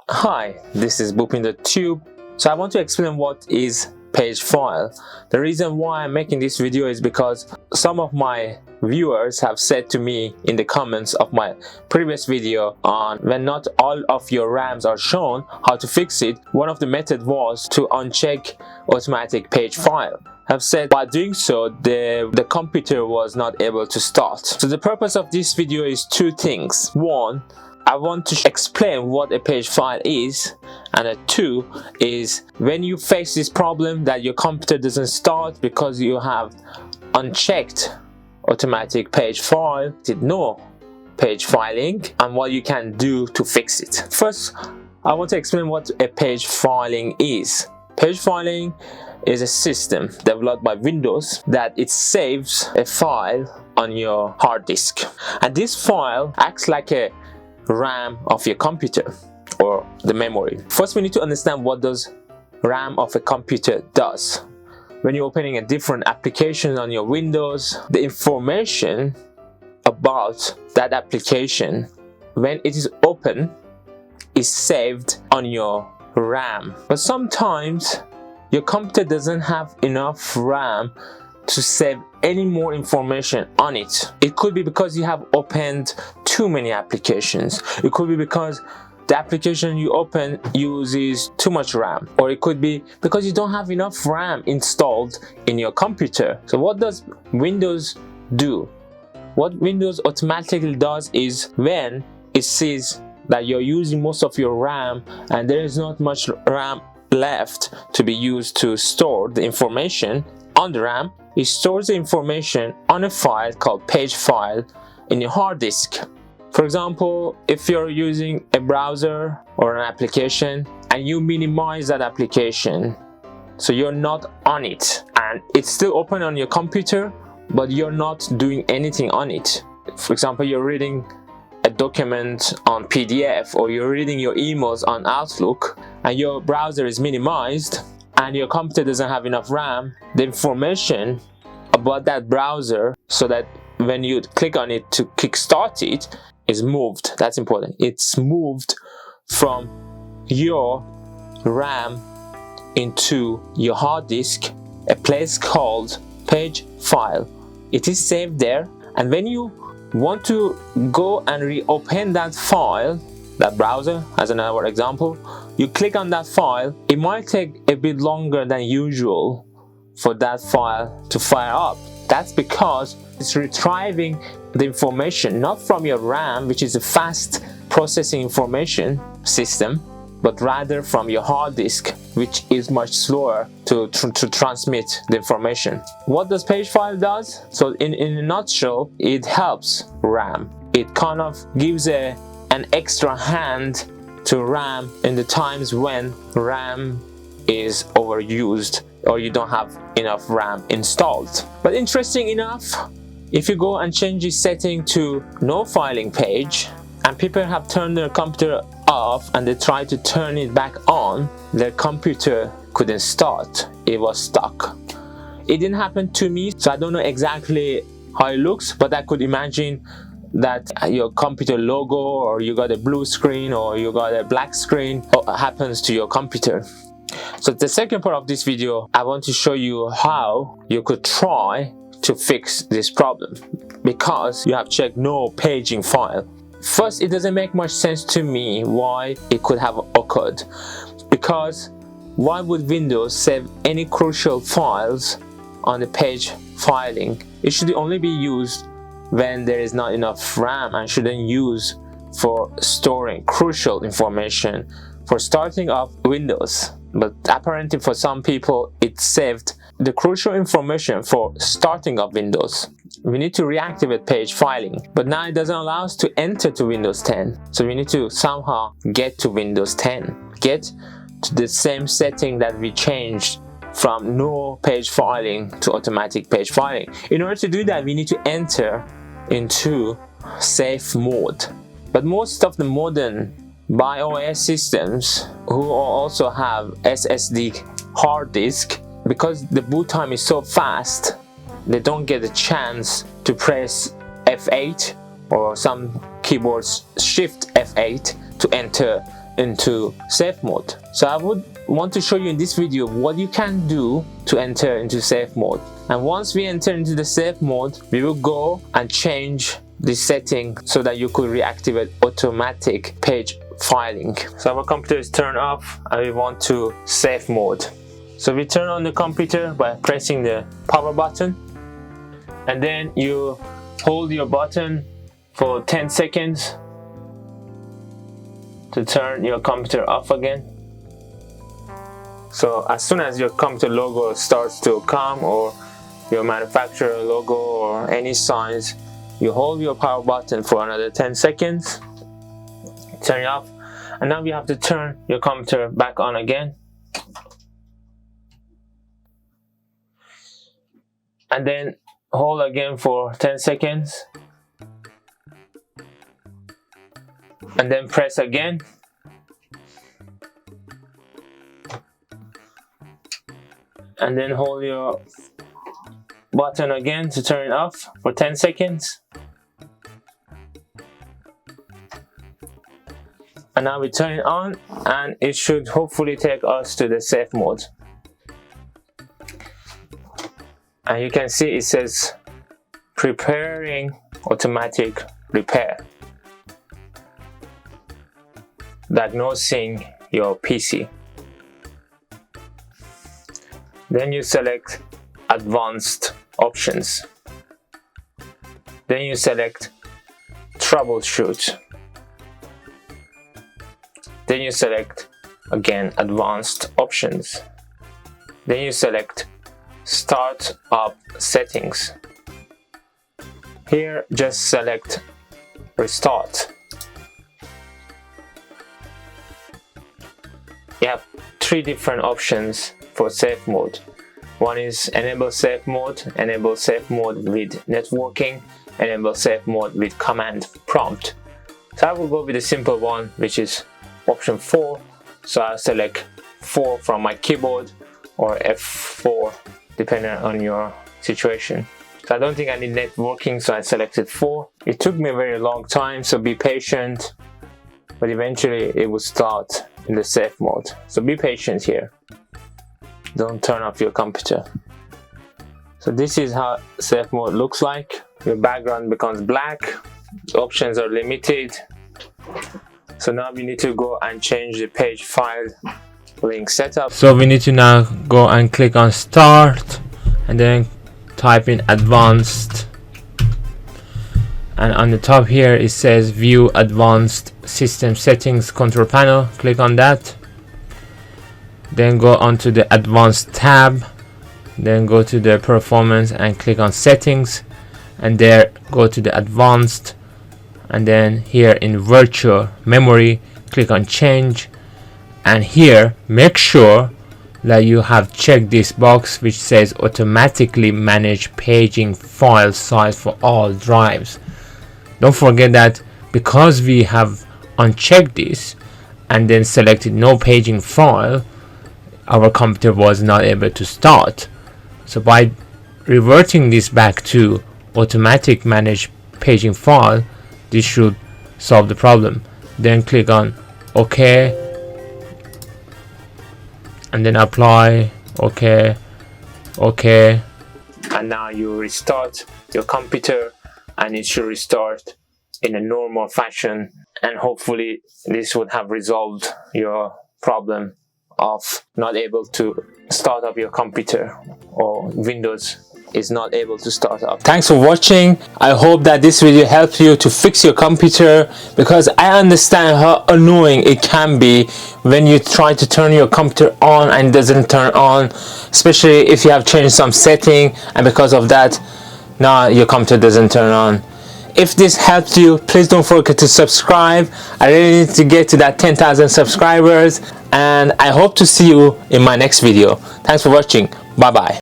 Hi, this is Bhupinder Tube. So I want to explain what is page file. The reason why I'm making this video is because some of my viewers have said to me in the comments of my previous video on when not all of your RAMs are shown, how to fix it. One of the methods was to uncheck automatic page file. Have said by doing so the computer was not able to start. So the purpose of this video is two things. One, I want to explain what a page file is, and two is when you face this problem that your computer doesn't start because you have unchecked automatic page file, did no page filing, and what you can do to fix it. First, I want to explain what a page filing is. Page filing is a system developed by Windows that it saves a file on your hard disk, and this file acts like a RAM of your computer or the memory. First, we need to understand what does RAM of a computer does. When you're opening a different application on your Windows, the information about that application when it is open is saved on your RAM. But sometimes your computer doesn't have enough RAM to save any more information on it. It could be because you have opened too many applications. It could be because the application you open uses too much RAM, or it could be because you don't have enough RAM installed in your computer. So what does Windows do? What Windows automatically does is when it sees that you're using most of your RAM and there is not much RAM left to be used to store the information on the RAM, it stores the information on a file called page file in your hard disk. For example, if you're using a browser or an application and you minimize that application so you're not on it and it's still open on your computer but you're not doing anything on it. For example, you're reading a document on PDF or you're reading your emails on Outlook and your browser is minimized and your computer doesn't have enough RAM, the information about that browser, so that when you click on it to kickstart it, is moved. That's important. It's moved from your RAM into your hard disk, a place called page file. It is saved there, and when you want to go and reopen that file, that browser as another example, you click on that file. It might take a bit longer than usual for that file to fire up. That's because it's retrieving the information not from your RAM, which is a fast processing information system, but rather from your hard disk, which is much slower to transmit the information. What does page file does? So in a nutshell, it helps RAM. It kind of gives an extra hand to RAM in the times when RAM is overused or you don't have enough RAM installed. But interesting enough, if you go and change this setting to no filing page and people have turned their computer off and they try to turn it back on, their computer couldn't start. It was stuck. It didn't happen to me, so I don't know exactly how it looks, but I could imagine that your computer logo or you got a blue screen or you got a black screen happens to your computer. So the second part of this video, I want to show you how you could try to fix this problem because you have checked no paging file. First, it doesn't make much sense to me why it could have occurred, because why would Windows save any crucial files on the page filing? It should only be used when there is not enough RAM and shouldn't use for storing crucial information for starting up Windows. But apparently for some people it saved the crucial information for starting up Windows. We need to reactivate page filing, but now it doesn't allow us to enter to Windows 10. So we need to somehow get to Windows 10, get to the same setting that we changed from no page filing to automatic page filing. In order to do that, we need to enter into safe mode. But most of the modern BIOS systems who also have SSD hard disk, because the boot time is so fast, they don't get a chance to press F8 or some keyboards shift F8 to enter into safe mode. So I would want to show you in this video what you can do to enter into safe mode. And once we enter into the safe mode, we will go and change the setting so that you could reactivate automatic page filing. So our computer is turned off and we want to safe mode. So we turn on the computer by pressing the power button, and then you hold your button for 10 seconds to turn your computer off again. So as soon as your computer logo starts to come, or your manufacturer logo or any signs, you hold your power button for another 10 seconds, turn it off, and now you have to turn your computer back on again. And then hold again for 10 seconds. And then press again. And then hold your button again to turn it off for 10 seconds. And now we turn it on, and it should hopefully take us to the safe mode. And you can see it says preparing automatic repair, diagnosing your PC. Then you select advanced options. Then you select troubleshoot. Then you select again advanced options. Then you select start up settings. Here just select restart. You have 3 different options for safe mode. One is enable safe mode with networking, enable safe mode with command prompt. So I will go with the simple one, which is option 4. So I'll select 4 from my keyboard, or F4 depending on your situation. So I don't think I need networking, so I selected 4. It took me a very long time, so be patient, but eventually it will start in the safe mode. So be patient here. Don't turn off your computer. So this is how safe mode looks like. Your background becomes black. The options are limited. So now we need to go and change the page file link setup. So we need to now go and click on start, and then type in advanced, and on the top here it says view advanced system settings control panel. Click on that, then go onto the advanced tab, then go to the performance and click on settings, and there go to the advanced, and then here in virtual memory click on change, and here make sure that you have checked this box which says automatically manage paging file size for all drives. Don't forget that because we have unchecked this and then selected no paging file, our computer was not able to start. So by reverting this back to automatic manage paging file, this should solve the problem. Then click on OK, and then apply, OK, and now you restart your computer, and it should restart in a normal fashion, and hopefully this would have resolved your problem of not able to start up your computer, or Windows is not able to start up. Thanks for watching. I hope that this video helped you to fix your computer, because I understand how annoying it can be when you try to turn your computer on and it doesn't turn on, especially if you have changed some setting and because of that now your computer doesn't turn on. If this helped you, please don't forget to subscribe. I really need to get to that 10,000 subscribers, and I hope to see you in my next video. Thanks for watching. Bye bye.